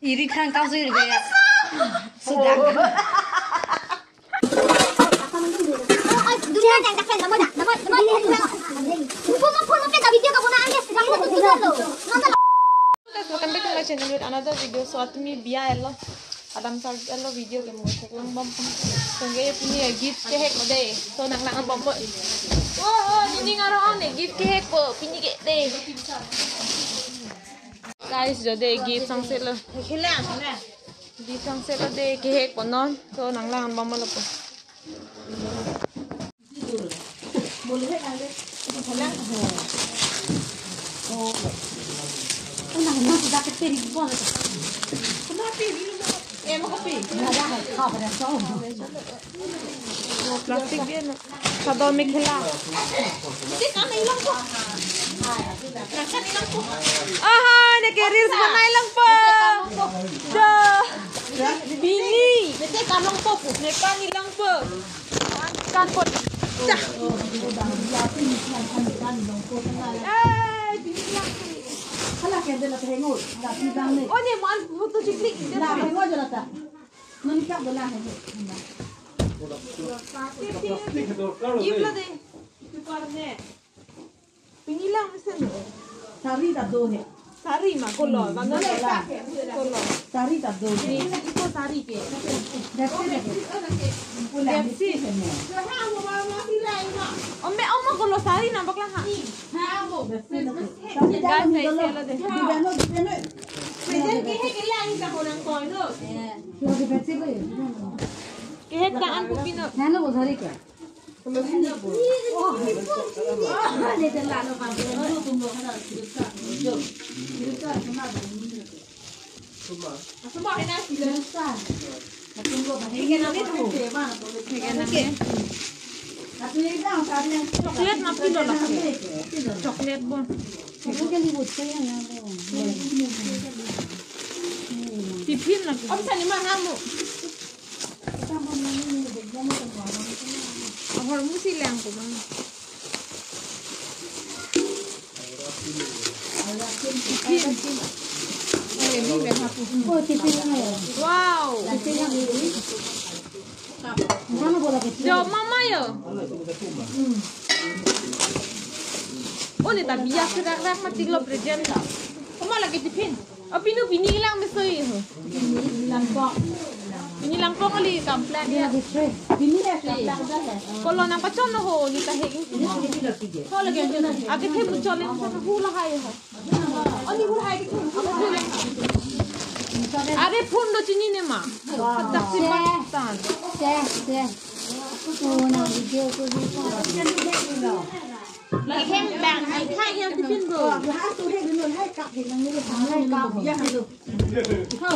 Iri kan kau sih dia. Sudah. Dunia yang tak pernah nama Welcome back to my channel with another video. So at me biya hello. Adam sa hello video ke mo sa lang bam. So ngayon punya gift ke hek mo day. So nang bam mo. Oh, ini ngaro ne gift ke hek po pinigit day. Guys, jadi gift sang sila. Hilang. Gift sang sila day ke hek po non. So nang bam mo lo po. Boleh kan deh. Hilang. Oh. Nang sudah kecil buat. Kenapa ini? Mau kopi? Ada kau pada so. Plastik dia nak. Sador mikela. Ini kan hilang po. Kan hilang po. Aha, nak carrier mana hilang po? Dah. Bini. Bete kalong po. Nepan hilang po. Kan po. Dah. Kalau kita nak hengol, dah tiang ni. Oh ni mau foto ciklik. Dah hengol je lah tak. Menikah belah hengol. Gimana deh? Tukarnya. Pinilang mesen. Sari tak do he. Sari mah kolor. Mana lah? Kolor. Sari tak do. Ni itu sari ke. Depsi. Oma kolor sari nampak lah. Guys, saya sela deh. Present kehek ilang kita orang kau itu. Kita depsi boleh. Kehek tangan pupino. Nana boleh ke? Oh, ni telah nak pakai. Tunggu ada cerita. Cerita semua ada cerita. Tunggu bahagian mana tu? Bahagian mana? Coklat nak pino lah. Coklat pun. Coklat libut saya nak. Tipin lah. Apa sani mana mu? Ahor mu silang tu bang. Tipin. Ini berapa? Oh tipin ni. Wow. Tipin ni. Mana boleh kecil? Jom mama yo. Oh ni tak biasa rak mati lo present tak. Kamu lagi tipin. Apa ini bini hilang mesoi ho. Bini langkong kali kamplan dia. Bini dah kamplan dah. Kalau nak pacon no ho ni tak heng. Kalau lagi agak hem pacon ni sana hula hai ho. Oh ni hula hai tu. Are phun do chini ne ma. Tak simpan. Deh. Oh na video tu ni. Lagi hem bang, ai khai hem tipin go. Ha tu he dulu hai kap he nang ni hai kap. Ya hai tu. Ho.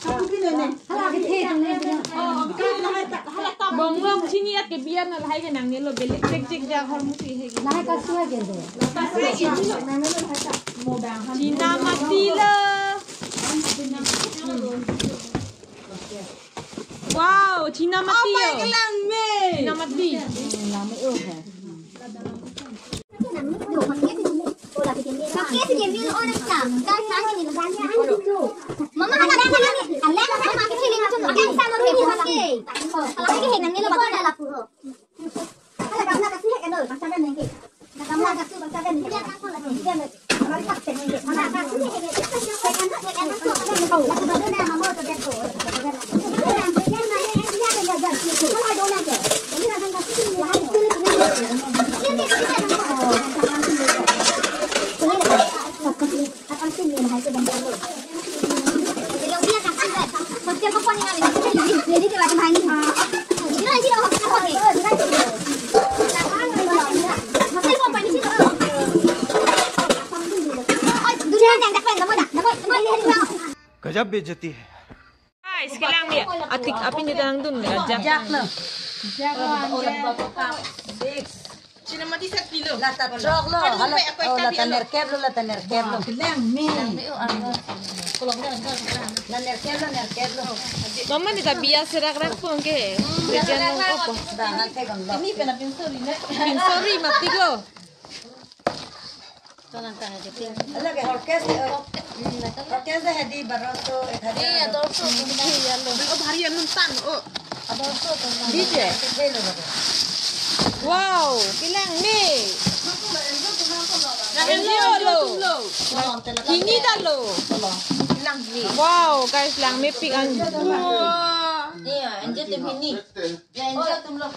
Aku kini ni. Hala ke the nang ni. Oh, kan hai tak hala tak bong long chini at ke biar na hai ke nang ni lo belek cek ja har musi he. Lai ka suai ke de. Ka suai ke nang ni lo hai tak. Mo bang. Cina mati le. Wow, Cina mati yo. Apa kelang me? Cina mati. Lama hai. Pakai tu dia mil orang tak. Dah sana ni dah ni ada tu. Mama ada ni. Allah nak makan sini macam tu. Kan sama ni pakai. Kalau pakai henang ni lo bawa dah lapu. Kalau kamu nak kasih kan lo, pasal dah ni. Kamu nak kasih pasal dah ni. Dia nak apa lagi? Dia nak kalau tak sen ni. Mana kasih ni? Kan tu. Lalu baru dah mama tu dia tu. Kalau ada orang je. Ini nak kasih ni. Hai tu ni. Akan sini hai tu bang. Jadi dia kasih dah. Setiap apa ni nak jadi dia macam ni. Dia ni dah apa ni? Masih apa ni sini? Dunia yang tak pernah nama. गजब बेइज्जती है। Sekarang dia atik apa ni dalam tu jak lah. Jak lah. Cina mati 1 kilo. Lata trok lo, lata nerker lo. Kelang me. Nerker lo. Mama ni tak biasa rak pun ke. Jangan apa. Dah nanti kan lo. Ini pernah pinsori nak. Pinsori mati lo. Ala ke orkestra hadi barato Iya, dorso yellow. Oh, भारी अनून तान ओ DJ wow kilang ni ini dah lo wow guys lang may pikan iya anje tum ini ya anje tum lo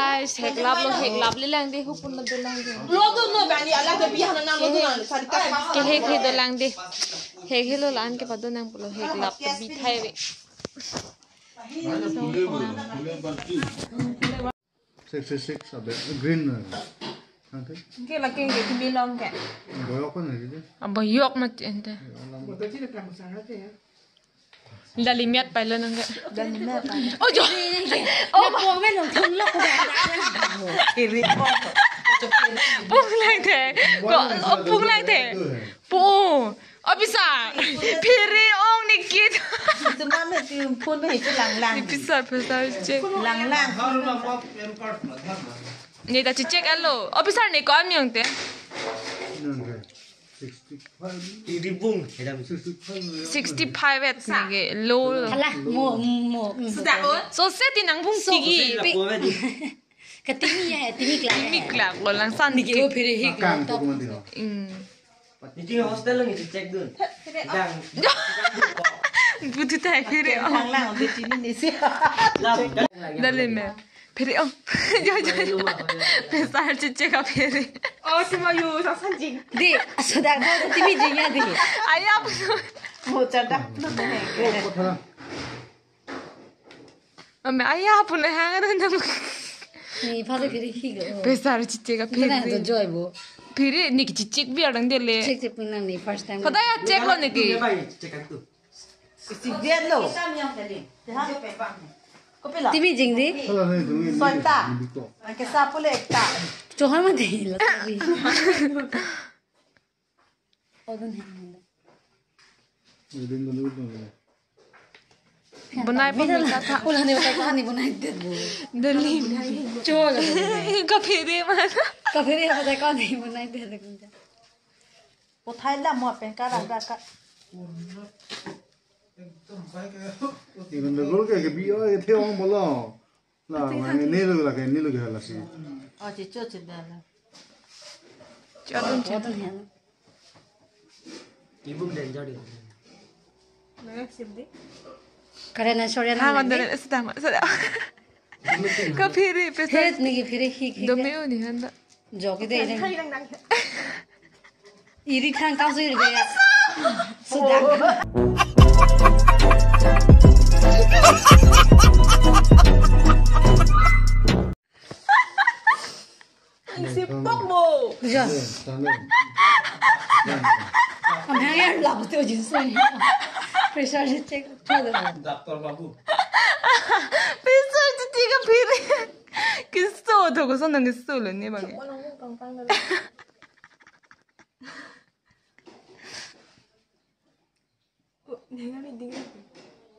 heklap le lang de hupun na dolang de lo do no bani ala de biya na lo do na sari ta ke hek he dolang de hek he lo lan ke padon nang pulo heklap te bi thai ve 66 abe green ke la ke ke mi long ke boyo ko na dide abo yok ma ente la limiat pa lo nang ke oh jo oh po me lo thung lo ko kiri pung lang the ko pung lang the pu obisa phiri ong ni kit cuma me pun me chu lang bisa check lang ni ta check allo obisa ni ko amyong te 65 at nage low Alah, mo. sudah o so set inang bung tigi Ketimi ya, timi kelas. mikla ko lang san ni Ko phire hi kan ko man dilo Ini hostel lo ngisi cek dun. Dang. butu tai phire lang be chini ni si dale me phire jo pesar check ka phire oh cuma yo sa sanjing Di, sudah kau timi jinya di. aya mo chada no me ko thara ame aya pun hang na Ni phase phire hi go. pesar check ka Kena to phire joy bo. phire ni ki check bi arang de le Check check pinang ni first time. kada ya check lo ni ki Cek aku. si dia lo ko pela Timi jing di. thara ne du ni Sonta. ke sapule ekta Chohar ma di la timi. Odun hai. din do do bunai pa mi ka tha Ulah ni bata kahani bunai de bo. dali Chol. ka phire man Ka phire bata kahani bunai de de kunja. ko thai la mo pen ka ra ka even the gol ke bi o ke the ong bolo la ne lo la ke ni lo ke la si o chi cho chi da la chadun Odun hai. Ibu dan jadi. Karena sorry ha na. ga dare sedang sedang ka phire pesar Phet ni ki phire hi. do me ni handa Joki de ide. hai lang nang Iri khang kau sui de. Sudah. si pok mo Ja. tane Am hang ya lau to jin sui. Pressure se check chol de. Dokter babu. pesar check ka phire kisso to ko son nang kisso lo ni ba ge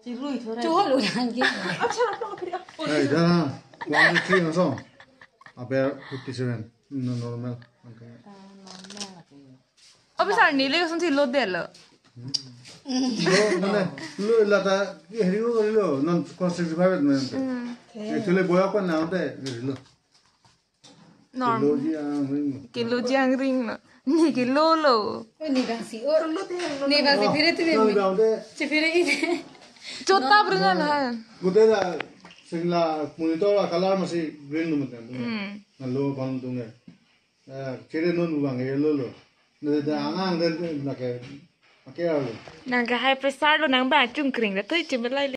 chi rui thora Chol lo yang ki. acha na ko phire ai da 1 3 na so abe 57 no normal obisa ni le son thi lo de lo lo mane lo la ta heri go lo non con 65 men actually boyo ko na de lo norm lo ji ang ring kilo jang ring lo ni kilo lo Ni bang si o. Ni bang si phire tu no mi. da de Si phire ide. chota brunga la Gute da singla monitor la color masi green no mate na lo ban tu nge chere no nu bang ye lo Nè angang den là cái rồi. nàng cái high pressure lo nàng bà chung kring là tôi chỉ biết lại